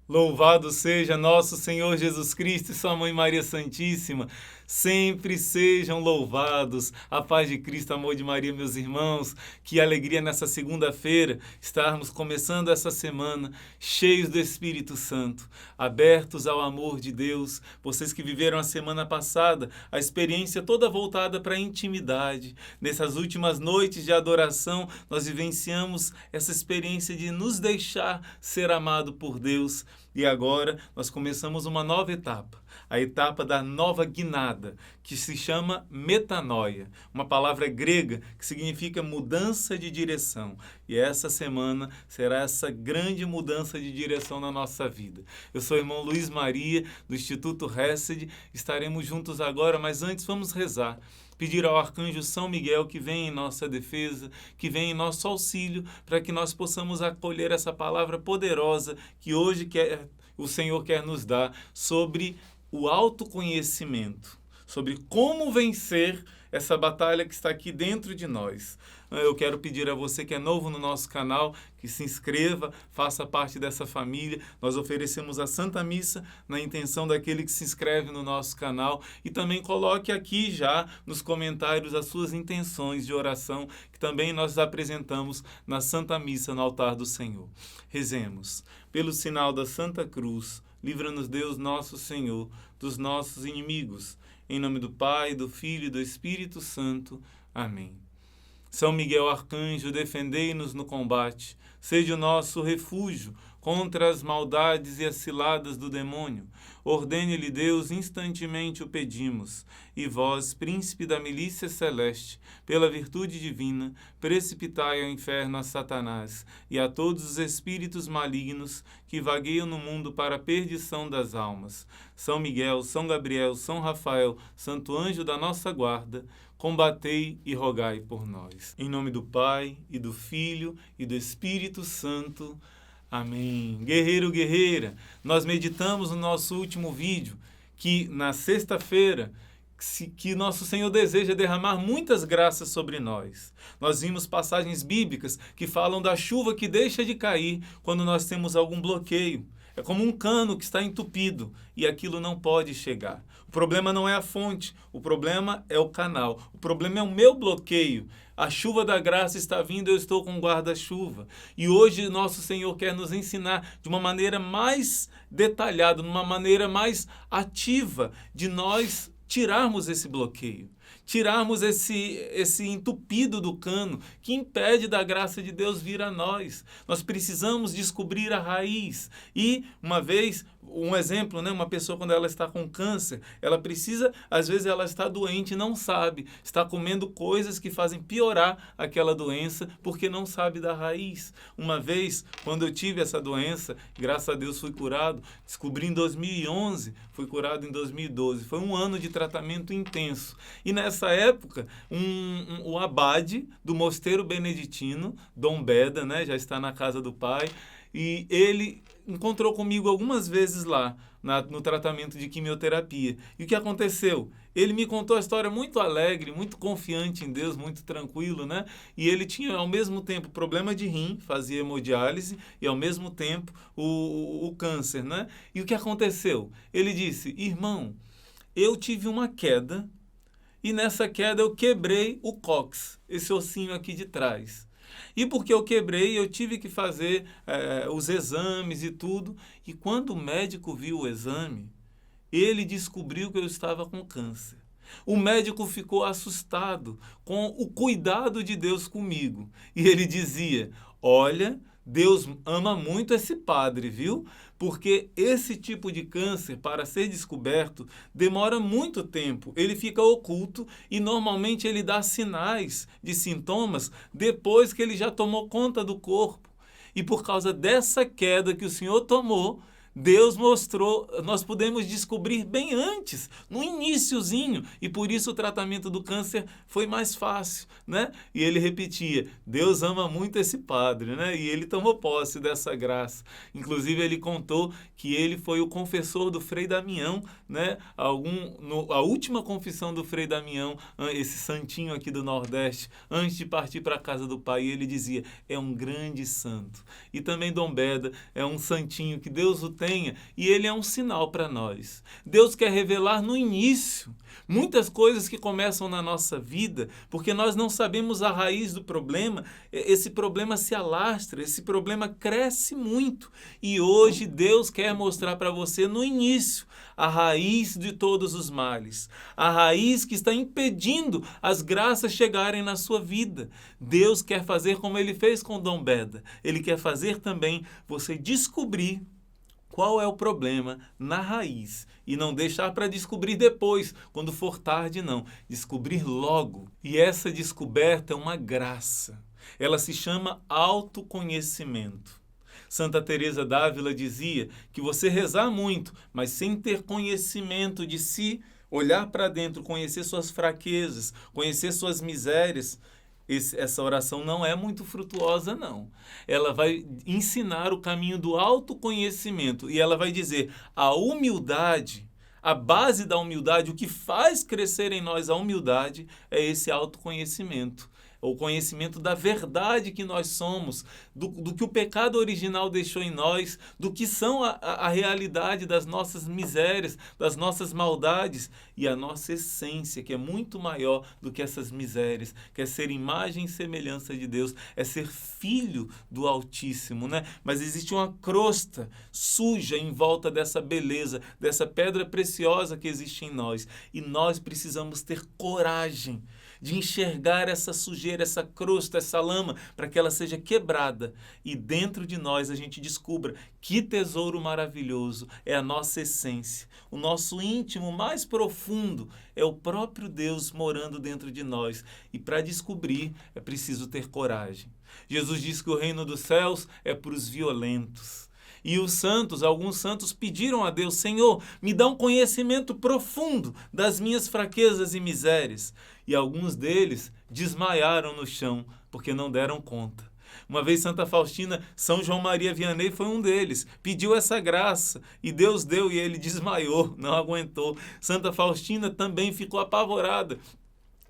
Louvado seja nosso Senhor Jesus Cristo e sua Mãe Maria Santíssima. Sempre sejam louvados. A paz de Cristo, amor de Maria, meus irmãos. Que alegria nessa segunda-feira estarmos começando essa semana cheios do Espírito Santo, abertos ao amor de Deus. Vocês que viveram a semana passada, a experiência toda voltada para a intimidade. Nessas últimas noites de adoração, nós vivenciamos essa experiência de nos deixar ser amado por Deus. E agora nós começamos uma nova etapa, a etapa da nova guinada, que se chama metanoia, uma palavra grega que significa mudança de direção. E essa semana será essa grande mudança de direção na nossa vida. Eu sou o irmão Luiz Maria, do Instituto Hesed, estaremos juntos agora, mas antes vamos rezar. Pedir ao arcanjo São Miguel que venha em nossa defesa, que venha em nosso auxílio, para que nós possamos acolher essa palavra poderosa que hoje o Senhor quer nos dar sobre o autoconhecimento, sobre como vencer essa batalha que está aqui dentro de nós. Eu quero pedir a você que é novo no nosso canal, que se inscreva, faça parte dessa família. Nós oferecemos a Santa Missa na intenção daquele que se inscreve no nosso canal e também coloque aqui já nos comentários as suas intenções de oração, que também nós apresentamos na Santa Missa no altar do Senhor. Rezemos. Pelo sinal da Santa Cruz, livra-nos Deus nosso Senhor dos nossos inimigos. Em nome do Pai, do Filho e do Espírito Santo. Amém. São Miguel Arcanjo, defendei-nos no combate. Seja o nosso refúgio contra as maldades e as ciladas do demônio. Ordene-lhe Deus, instantemente o pedimos. E vós, príncipe da milícia celeste, pela virtude divina, precipitai ao inferno a Satanás e a todos os espíritos malignos que vagueiam no mundo para a perdição das almas. São Miguel, São Gabriel, São Rafael, Santo Anjo da nossa guarda, combatei e rogai por nós. Em nome do Pai, e do Filho, e do Espírito Santo. Amém. Guerreiro, guerreira, nós meditamos no nosso último vídeo que na sexta-feira que nosso Senhor deseja derramar muitas graças sobre nós. Nós vimos passagens bíblicas que falam da chuva que deixa de cair quando nós temos algum bloqueio. É como um cano que está entupido e aquilo não pode chegar. O problema não é a fonte, o problema é o canal. O problema é o meu bloqueio. A chuva da graça está vindo, eu estou com guarda-chuva. E hoje nosso Senhor quer nos ensinar de uma maneira mais detalhada, de uma maneira mais ativa, de nós tirarmos esse bloqueio. Tirarmos esse entupido do cano que impede da graça de Deus vir a nós. Nós precisamos descobrir a raiz. E, uma vez, um exemplo, né? Uma pessoa quando ela está com câncer, ela precisa, às vezes ela está doente e não sabe. Está comendo coisas que fazem piorar aquela doença porque não sabe da raiz. Uma vez, quando eu tive essa doença, graças a Deus fui curado, descobri em 2011, fui curado em 2012. Foi um ano de tratamento intenso. E nessa época, o abade do mosteiro beneditino, Dom Beda, né, já está na casa do Pai, e ele encontrou comigo algumas vezes lá, no tratamento de quimioterapia. E o que aconteceu? Ele me contou a história muito alegre, muito confiante em Deus, muito tranquilo, né? E ele tinha, ao mesmo tempo, problema de rim, fazia hemodiálise, e, ao mesmo tempo, o câncer, né? E o que aconteceu? Ele disse, irmão, eu tive uma queda, e nessa queda eu quebrei o cóccix, esse ossinho aqui de trás. E porque eu quebrei, eu tive que fazer os exames e tudo. E quando o médico viu o exame, ele descobriu que eu estava com câncer. O médico ficou assustado com o cuidado de Deus comigo. E ele dizia, olha, Deus ama muito esse padre, viu? Porque esse tipo de câncer, para ser descoberto, demora muito tempo. Ele fica oculto e normalmente ele dá sinais de sintomas depois que ele já tomou conta do corpo. E por causa dessa queda que o Senhor tomou, Deus mostrou, nós podemos descobrir bem antes, no iniciozinho, e por isso o tratamento do câncer foi mais fácil, né? E ele repetia, Deus ama muito esse padre, né? E ele tomou posse dessa graça. Inclusive ele contou que ele foi o confessor do Frei Damião, né? A última confissão do Frei Damião, esse santinho aqui do Nordeste, antes de partir para a casa do Pai, ele dizia, é um grande santo. E também Dom Beda é um santinho que Deus o tem tenha e ele é um sinal para nós. Deus quer revelar no início muitas coisas que começam na nossa vida, porque nós não sabemos a raiz do problema. Esse problema se alastra, esse problema cresce muito. E hoje Deus quer mostrar para você no início a raiz de todos os males, a raiz que está impedindo as graças chegarem na sua vida. Deus quer fazer como ele fez com Dom Beda. Ele quer fazer também você descobrir qual é o problema na raiz e não deixar para descobrir depois, quando for tarde, não. Descobrir logo. E essa descoberta é uma graça. Ela se chama autoconhecimento. Santa Teresa d'Ávila dizia que você rezar muito, mas sem ter conhecimento de si, olhar para dentro, conhecer suas fraquezas, conhecer suas misérias, essa oração não é muito frutuosa, não. Ela vai ensinar o caminho do autoconhecimento e ela vai dizer a humildade, a base da humildade, o que faz crescer em nós a humildade é esse autoconhecimento. O conhecimento da verdade que nós somos, do que o pecado original deixou em nós, do que são a realidade das nossas misérias, das nossas maldades e a nossa essência, que é muito maior do que essas misérias, que é ser imagem e semelhança de Deus, é ser filho do Altíssimo, né? Mas existe uma crosta suja em volta dessa beleza, dessa pedra preciosa que existe em nós. E nós precisamos ter coragem de enxergar essa sujeira, essa crosta, essa lama, para que ela seja quebrada. E dentro de nós a gente descubra que tesouro maravilhoso é a nossa essência. O nosso íntimo mais profundo é o próprio Deus morando dentro de nós. E para descobrir é preciso ter coragem. Jesus diz que o reino dos céus é para os violentos. E os santos, alguns santos pediram a Deus: Senhor, me dá um conhecimento profundo das minhas fraquezas e misérias. E alguns deles desmaiaram no chão, porque não deram conta. Uma vez Santa Faustina, São João Maria Vianney foi um deles, pediu essa graça e Deus deu e ele desmaiou, não aguentou. Santa Faustina também ficou apavorada.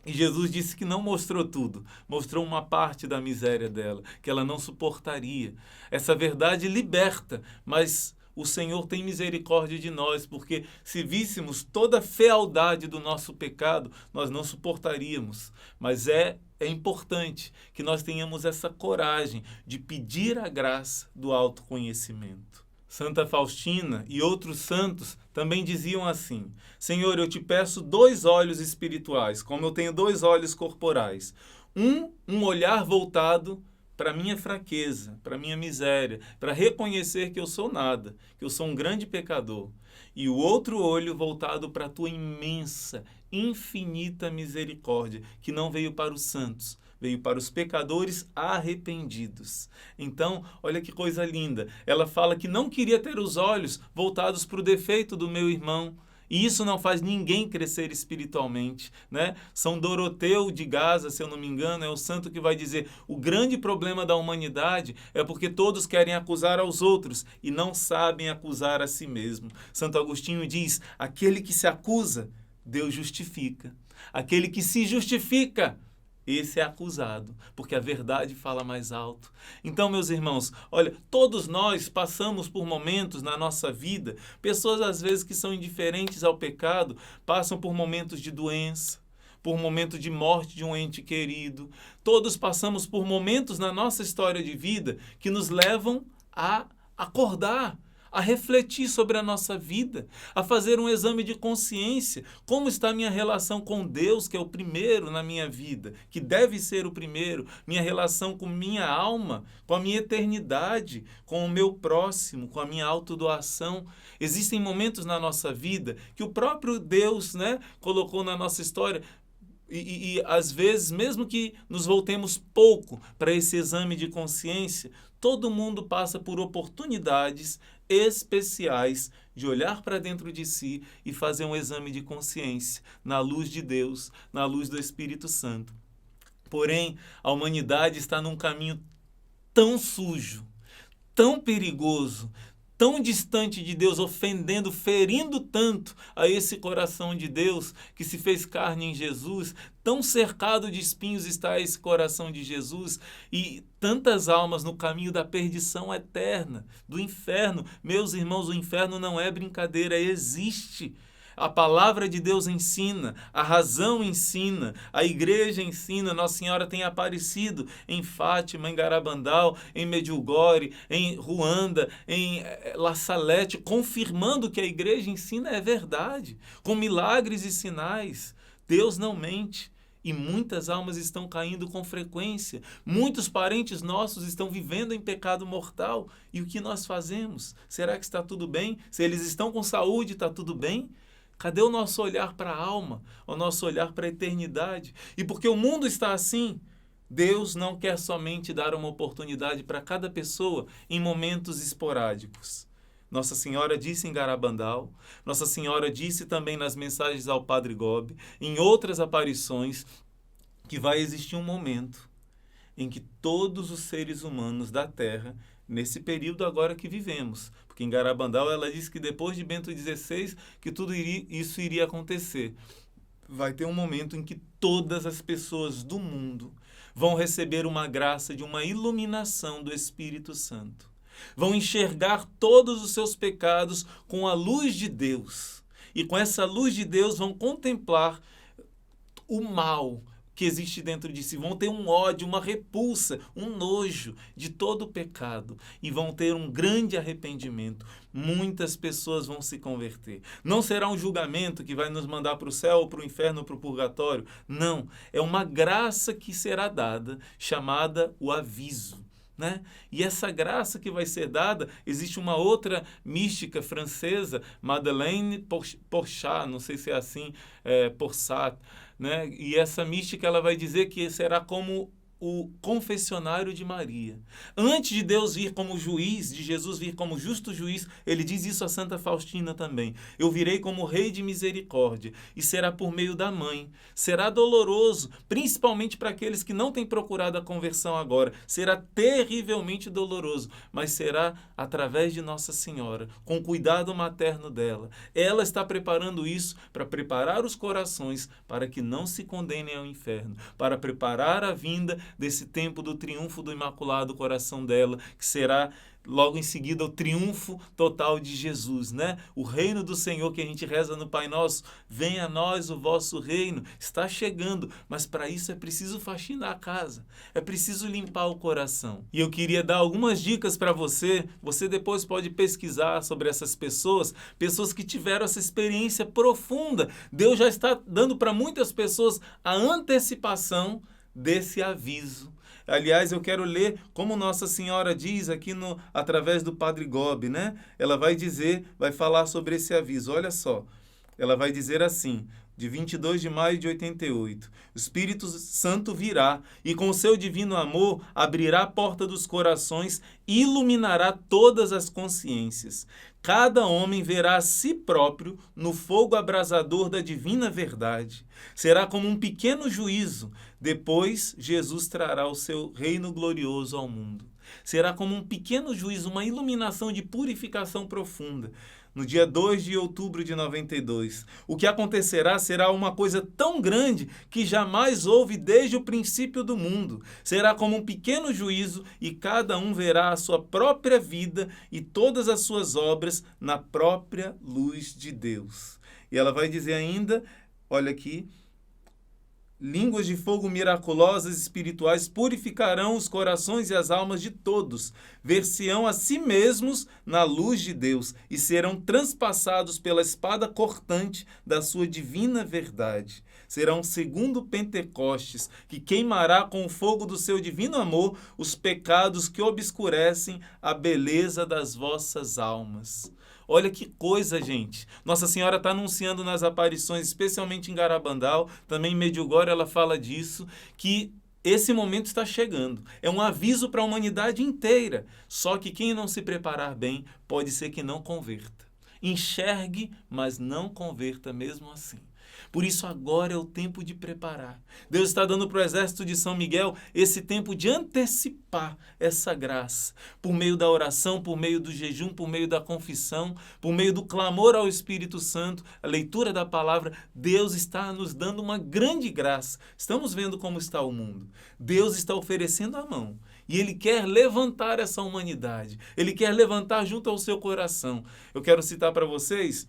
E Jesus disse que não mostrou tudo, mostrou uma parte da miséria dela, que ela não suportaria. Essa verdade liberta, mas o Senhor tem misericórdia de nós, porque se víssemos toda a fealdade do nosso pecado, nós não suportaríamos. Mas é importante que nós tenhamos essa coragem de pedir a graça do autoconhecimento. Santa Faustina e outros santos também diziam assim: Senhor, eu te peço 2 olhos espirituais, como eu tenho 2 olhos corporais. Um olhar voltado para a minha fraqueza, para a minha miséria, para reconhecer que eu sou nada, que eu sou um grande pecador. E o outro olho voltado para a tua imensa, infinita misericórdia, que não veio para os santos, veio para os pecadores arrependidos. Então, olha que coisa linda. Ela fala que não queria ter os olhos voltados para o defeito do meu irmão. E isso não faz ninguém crescer espiritualmente, né? São Doroteu de Gaza, se eu não me engano, é o santo que vai dizer: o grande problema da humanidade é porque todos querem acusar aos outros e não sabem acusar a si mesmo. Santo Agostinho diz: aquele que se acusa, Deus justifica. Aquele que se justifica, esse é acusado, porque a verdade fala mais alto. Então, meus irmãos, olha, todos nós passamos por momentos na nossa vida, pessoas às vezes que são indiferentes ao pecado, passam por momentos de doença, por momento de morte de um ente querido. Todos passamos por momentos na nossa história de vida que nos levam a acordar, a refletir sobre a nossa vida, a fazer um exame de consciência. Como está a minha relação com Deus, que é o primeiro na minha vida, que deve ser o primeiro, minha relação com minha alma, com a minha eternidade, com o meu próximo, com a minha autodoação. Existem momentos na nossa vida que o próprio Deus, né, colocou na nossa história. E às vezes, mesmo que nos voltemos pouco para esse exame de consciência, todo mundo passa por oportunidades especiais de olhar para dentro de si e fazer um exame de consciência na luz de Deus, na luz do Espírito Santo. Porém, a humanidade está num caminho tão sujo, tão perigoso, tão distante de Deus, ofendendo, ferindo tanto a esse coração de Deus que se fez carne em Jesus, tão cercado de espinhos está esse coração de Jesus, e tantas almas no caminho da perdição eterna, do inferno. Meus irmãos, o inferno não é brincadeira, existe. A palavra de Deus ensina, a razão ensina, a igreja ensina. Nossa Senhora tem aparecido em Fátima, em Garabandal, em Medjugorje, em Ruanda, em La Salette, confirmando que a igreja ensina é verdade, com milagres e sinais. Deus não mente. E muitas almas estão caindo com frequência. Muitos parentes nossos estão vivendo em pecado mortal. E o que nós fazemos? Será que está tudo bem? Se eles estão com saúde, está tudo bem? Cadê o nosso olhar para a alma, o nosso olhar para a eternidade? E porque o mundo está assim, Deus não quer somente dar uma oportunidade para cada pessoa em momentos esporádicos. Nossa Senhora disse em Garabandal, Nossa Senhora disse também nas mensagens ao Padre Gobi, em outras aparições, que vai existir um momento em que todos os seres humanos da Terra, nesse período agora que vivemos, porque em Garabandal ela disse que depois de Bento XVI que isso iria acontecer. Vai ter um momento em que todas as pessoas do mundo vão receber uma graça de uma iluminação do Espírito Santo. Vão enxergar todos os seus pecados com a luz de Deus. E com essa luz de Deus vão contemplar o mal que existe dentro de si, vão ter um ódio, uma repulsa, um nojo de todo o pecado e vão ter um grande arrependimento. Muitas pessoas vão se converter. Não será um julgamento que vai nos mandar para o céu, ou para o inferno, ou para o purgatório. Não, é uma graça que será dada, chamada o aviso. Né? E essa graça que vai ser dada, existe uma outra mística francesa, Madeleine Porchat, não sei se é assim, Porchat, né? E essa mística ela vai dizer que será como o confessionário de Maria. Antes de Deus vir como juiz, de Jesus vir como justo juiz, ele diz isso a Santa Faustina também. Eu virei como rei de misericórdia, e será por meio da mãe. Será doloroso, principalmente para aqueles que não têm procurado a conversão agora. Será terrivelmente doloroso, mas será através de Nossa Senhora, com o cuidado materno dela. Ela está preparando isso para preparar os corações para que não se condenem ao inferno, para preparar a vinda desse tempo do triunfo do Imaculado Coração dela, que será logo em seguida o triunfo total de Jesus, né? O reino do Senhor que a gente reza no Pai Nosso, venha a nós o vosso reino, está chegando, mas para isso é preciso faxinar a casa, é preciso limpar o coração. E eu queria dar algumas dicas para você depois pode pesquisar sobre essas pessoas que tiveram essa experiência profunda. Deus já está dando para muitas pessoas a antecipação desse aviso. Aliás, eu quero ler como Nossa Senhora diz aqui através do Padre Gobi, né? Ela vai falar sobre esse aviso. Olha só, ela vai dizer assim, de 22 de maio de 88. O Espírito Santo virá e com o seu divino amor abrirá a porta dos corações e iluminará todas as consciências. Cada homem verá a si próprio no fogo abrasador da divina verdade. Será como um pequeno juízo. Depois, Jesus trará o seu reino glorioso ao mundo. Será como um pequeno juízo, uma iluminação de purificação profunda. No dia 2 de outubro de 92. O que acontecerá será uma coisa tão grande que jamais houve desde o princípio do mundo. Será como um pequeno juízo e cada um verá a sua própria vida e todas as suas obras na própria luz de Deus. E ela vai dizer ainda, olha aqui, línguas de fogo miraculosas espirituais purificarão os corações e as almas de todos. Ver-se-ão a si mesmos na luz de Deus e serão transpassados pela espada cortante da sua divina verdade. Será um segundo Pentecostes que queimará com o fogo do seu divino amor os pecados que obscurecem a beleza das vossas almas. Olha que coisa, gente. Nossa Senhora está anunciando nas aparições, especialmente em Garabandal, também em Medjugorje ela fala disso, que esse momento está chegando. É um aviso para a humanidade inteira. Só que quem não se preparar bem, pode ser que não converta. Enxergue, mas não converta mesmo assim. Por isso agora é o tempo de preparar. Deus está dando para o exército de São Miguel esse tempo de antecipar essa graça. Por meio da oração, por meio do jejum, por meio da confissão, por meio do clamor ao Espírito Santo, a leitura da palavra, Deus está nos dando uma grande graça. Estamos vendo como está o mundo. Deus está oferecendo a mão. E Ele quer levantar essa humanidade. Ele quer levantar junto ao seu coração. Eu quero citar para vocês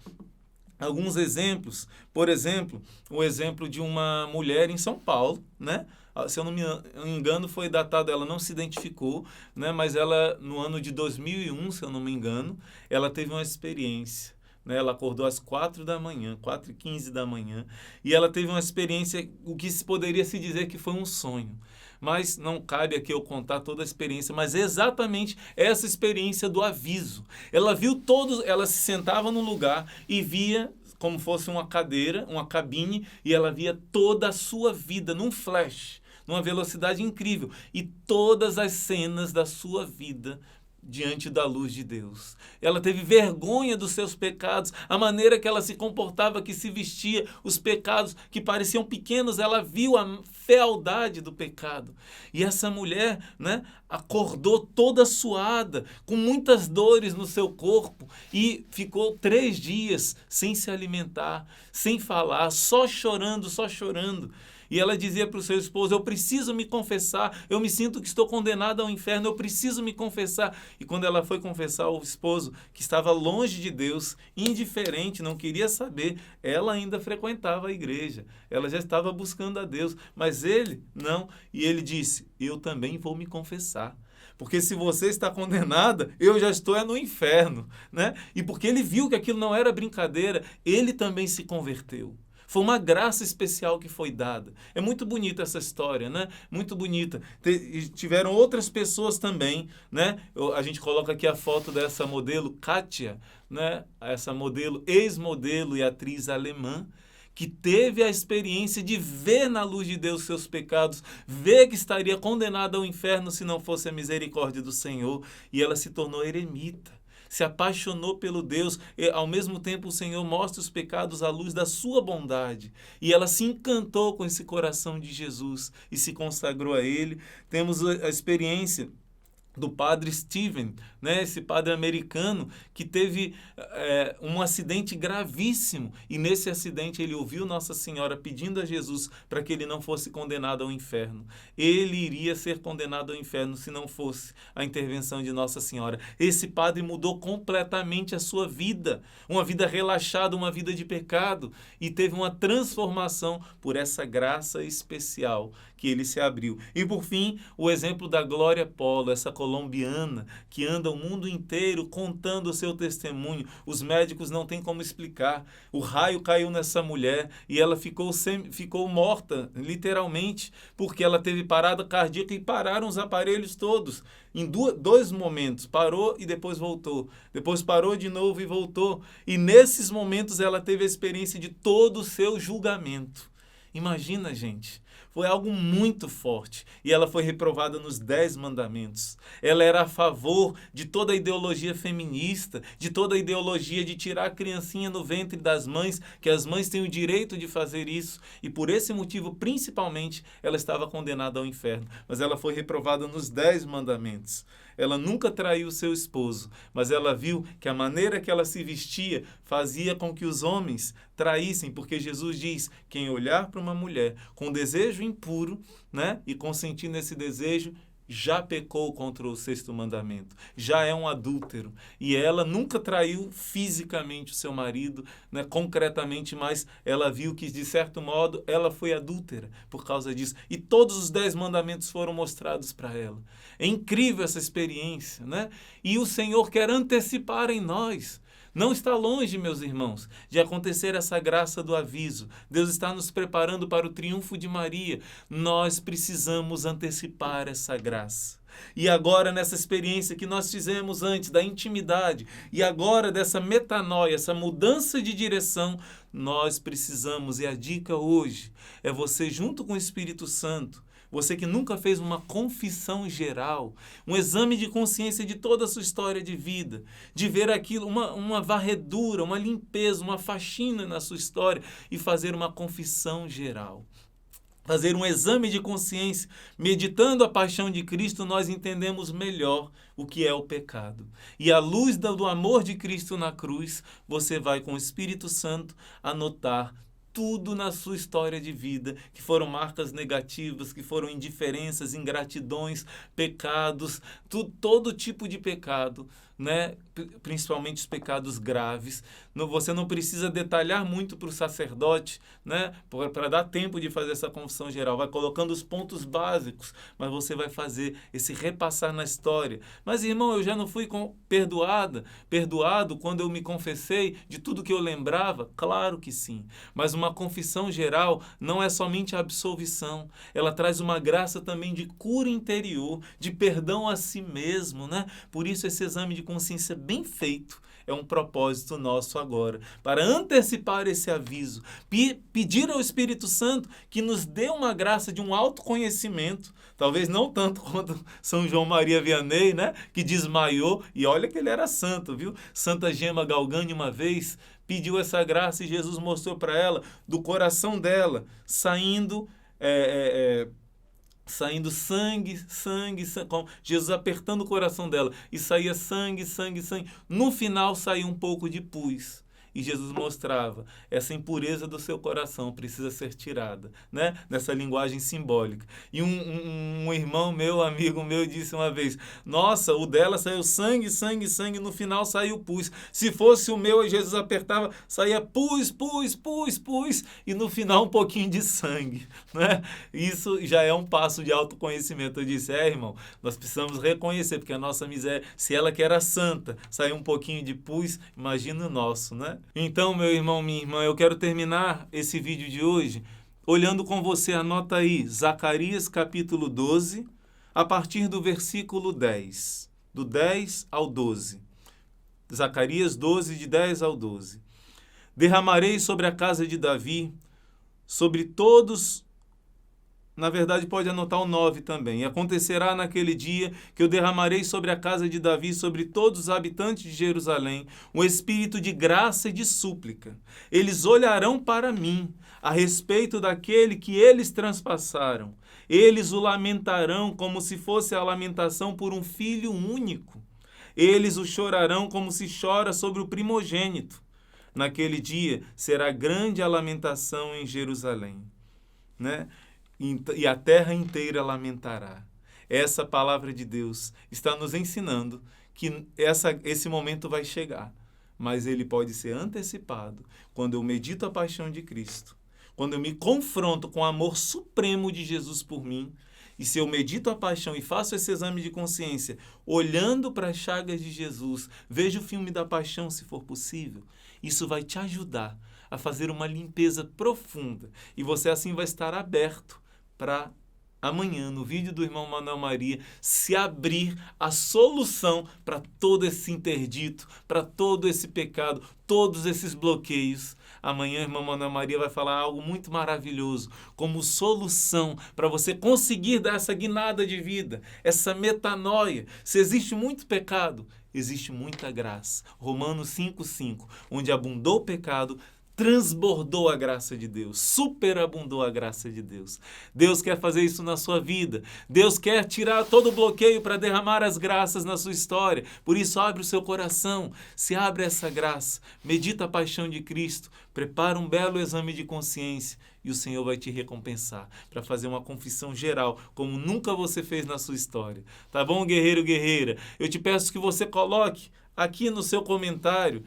alguns exemplos. Por exemplo, o exemplo de uma mulher em São Paulo, né? Se eu não me engano, foi datado, ela não se identificou, né? Mas ela, no ano de 2001, se eu não me engano, ela teve uma experiência. Né? Ela acordou às 4 da manhã, 4h15 da manhã, e ela teve uma experiência, o que poderia se dizer que foi um sonho. Mas não cabe aqui eu contar toda a experiência, mas é exatamente essa experiência do aviso. Ela viu todos, ela se sentava num lugar e via como fosse uma cadeira, uma cabine, e ela via toda a sua vida num flash, numa velocidade incrível, e todas as cenas da sua vida diante da luz de Deus. Ela teve vergonha dos seus pecados, a maneira que ela se comportava, que se vestia, os pecados que pareciam pequenos, ela viu a fealdade do pecado. E essa mulher, né, acordou toda suada, com muitas dores no seu corpo, e ficou 3 dias sem se alimentar, sem falar, só chorando, só chorando. E ela dizia para o seu esposo: eu preciso me confessar, eu me sinto que estou condenada ao inferno, eu preciso me confessar. E quando ela foi confessar ao esposo, que estava longe de Deus, indiferente, não queria saber, ela ainda frequentava a igreja, ela já estava buscando a Deus, mas ele não. E ele disse: eu também vou me confessar. Porque se você está condenada, eu já estou no inferno, né? E porque ele viu que aquilo não era brincadeira, ele também se converteu. Foi uma graça especial que foi dada. É muito bonita essa história, né? Muito bonita. Tiveram outras pessoas também, né? A gente coloca aqui a foto dessa modelo, Kátia, né? Essa modelo, ex-modelo e atriz alemã, que teve a experiência de ver na luz de Deus seus pecados, ver que estaria condenada ao inferno se não fosse a misericórdia do Senhor, e ela se tornou eremita. Se apaixonou pelo Deus, e ao mesmo tempo o Senhor mostra os pecados à luz da sua bondade. E ela se encantou com esse coração de Jesus e se consagrou a Ele. Temos a experiência do padre Stephen, né? Esse padre americano que teve um acidente gravíssimo, e nesse acidente ele ouviu Nossa Senhora pedindo a Jesus para que ele não fosse condenado ao inferno. Ele iria ser condenado ao inferno se não fosse a intervenção de Nossa Senhora. Esse padre mudou completamente a sua vida, uma vida relaxada, uma vida de pecado, e teve uma transformação por essa graça especial que ele se abriu. E por fim, o exemplo da Glória Polo, essa colombiana que anda o mundo inteiro contando o seu testemunho. Os médicos não têm como explicar. O raio caiu nessa mulher e ela ficou morta, literalmente, porque ela teve parada cardíaca e pararam os aparelhos todos. Em 2 momentos, parou e depois voltou. Depois parou de novo e voltou. E nesses momentos ela teve a experiência de todo o seu julgamento. Imagina, gente. Foi algo muito forte. E ela foi reprovada nos 10 mandamentos. Ela era a favor de toda a ideologia feminista, de toda a ideologia de tirar a criancinha no ventre das mães, que as mães têm o direito de fazer isso. E por esse motivo, principalmente, ela estava condenada ao inferno. Mas ela foi reprovada nos 10 mandamentos. Ela nunca traiu seu esposo, mas ela viu que a maneira que ela se vestia fazia com que os homens traíssem, porque Jesus diz: quem olhar para uma mulher com desejo impuro, né, e consentir nesse desejo, já pecou contra o 6º mandamento, já é um adúltero. E ela nunca traiu fisicamente o seu marido, né, concretamente, mas ela viu que, de certo modo, ela foi adúltera por causa disso. E todos os 10 mandamentos foram mostrados para ela. É incrível essa experiência, né? E o Senhor quer antecipar em nós. Não está longe, meus irmãos, de acontecer essa graça do aviso. Deus está nos preparando para o triunfo de Maria. Nós precisamos antecipar essa graça. E agora, nessa experiência que nós fizemos antes da intimidade, e agora dessa metanoia, essa mudança de direção, nós precisamos, e a dica hoje é você, junto com o Espírito Santo, Você que nunca fez uma confissão geral, um exame de consciência de toda a sua história de vida, de ver aquilo, uma varredura, uma limpeza, uma faxina na sua história e fazer uma confissão geral. Fazer um exame de consciência, meditando a paixão de Cristo, nós entendemos melhor o que é o pecado. E à luz do amor de Cristo na cruz, você vai com o Espírito Santo anotar tudo na sua história de vida, que foram marcas negativas, que foram indiferenças, ingratidões, pecados, todo tipo de pecado, né? Principalmente os pecados graves. Você não precisa detalhar muito para o sacerdote, né? Para dar tempo de fazer essa confissão geral. Vai colocando os pontos básicos, mas você vai fazer esse repassar na história. Mas, irmão, eu já não fui perdoado quando eu me confessei de tudo que eu lembrava? Claro que sim. Mas uma confissão geral não é somente a absolvição. Ela traz uma graça também de cura interior, de perdão a si mesmo, né? Por isso esse exame de consciência bem feito é um propósito nosso agora, para antecipar esse aviso, pedir ao Espírito Santo que nos dê uma graça de um autoconhecimento, talvez não tanto quanto São João Maria Vianney, né, que desmaiou, e olha que ele era santo, viu? Santa Gema Galgani uma vez pediu essa graça e Jesus mostrou para ela, do coração dela, saindo sangue, Jesus apertando o coração dela, e saía sangue. No final saiu um pouco de pus. E Jesus mostrava, essa impureza do seu coração precisa ser tirada, né? Nessa linguagem simbólica. E um irmão meu, amigo meu, disse uma vez, nossa, o dela saiu sangue, no final saiu pus. Se fosse o meu, Jesus apertava, saía pus, e no final um pouquinho de sangue, né? Isso já é um passo de autoconhecimento. Eu disse, irmão, nós precisamos reconhecer, porque a nossa miséria, se ela que era santa, saiu um pouquinho de pus, imagina o nosso, né? Então, meu irmão, minha irmã, eu quero terminar esse vídeo de hoje olhando com você, anota aí, Zacarias capítulo 12, a partir do versículo 10, do 10 ao 12. Zacarias 12, de 10 ao 12. Derramarei sobre a casa de Davi, sobre todos... Na verdade, pode anotar o 9 também. E acontecerá naquele dia que eu derramarei sobre a casa de Davi, sobre todos os habitantes de Jerusalém, um espírito de graça e de súplica. Eles olharão para mim, a respeito daquele que eles transpassaram. Eles o lamentarão como se fosse a lamentação por um filho único. Eles o chorarão como se chora sobre o primogênito. Naquele dia será grande a lamentação em Jerusalém, né? E a terra inteira lamentará. Essa palavra de Deus está nos ensinando que esse momento vai chegar, mas ele pode ser antecipado quando eu medito a paixão de Cristo, quando eu me confronto com o amor supremo de Jesus por mim, e se eu medito a paixão e faço esse exame de consciência, olhando para as chagas de Jesus, vejo o filme da paixão se for possível, isso vai te ajudar a fazer uma limpeza profunda, e você assim vai estar aberto para amanhã, no vídeo do irmão Manuel Maria, se abrir a solução para todo esse interdito, para todo esse pecado, todos esses bloqueios. Amanhã, irmão Manuel Maria vai falar algo muito maravilhoso, como solução para você conseguir dar essa guinada de vida, essa metanoia. Se existe muito pecado, existe muita graça. Romanos 5:5, onde abundou o pecado, transbordou a graça de Deus, superabundou a graça de Deus. Deus quer fazer isso na sua vida. Deus quer tirar todo o bloqueio para derramar as graças na sua história. Por isso, abre o seu coração, se abre essa graça, medita a paixão de Cristo, prepara um belo exame de consciência e o Senhor vai te recompensar para fazer uma confissão geral, como nunca você fez na sua história. Tá bom, guerreiro, guerreira? Eu te peço que você coloque aqui no seu comentário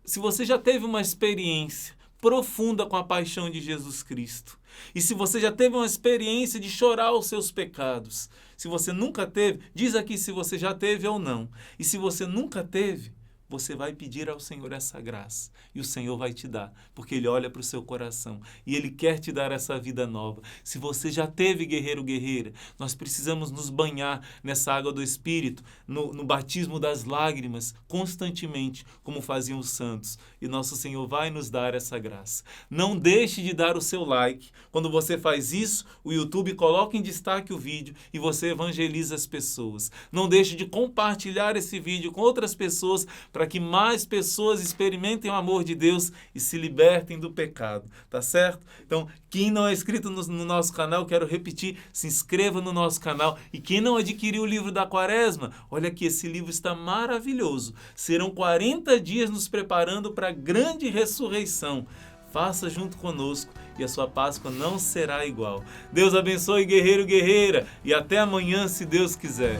se você já teve uma experiência profunda com a paixão de Jesus Cristo. E se você já teve uma experiência de chorar os seus pecados. Se você nunca teve, diz aqui se você já teve ou não. E se você nunca teve, você vai pedir ao Senhor essa graça e o Senhor vai te dar, porque Ele olha para o seu coração e Ele quer te dar essa vida nova. Se você já teve guerreiro, guerreira, nós precisamos nos banhar nessa água do Espírito, no batismo das lágrimas, constantemente, como faziam os santos. E nosso Senhor vai nos dar essa graça. Não deixe de dar o seu like. Quando você faz isso, o YouTube coloca em destaque o vídeo e você evangeliza as pessoas. Não deixe de compartilhar esse vídeo com outras pessoas para que mais pessoas experimentem o amor de Deus e se libertem do pecado, tá certo? Então, quem não é inscrito no nosso canal, quero repetir, se inscreva no nosso canal. E quem não adquiriu o livro da Quaresma, olha aqui, esse livro está maravilhoso. Serão 40 dias nos preparando para a grande ressurreição. Faça junto conosco e a sua Páscoa não será igual. Deus abençoe, guerreiro, guerreira, e até amanhã, se Deus quiser.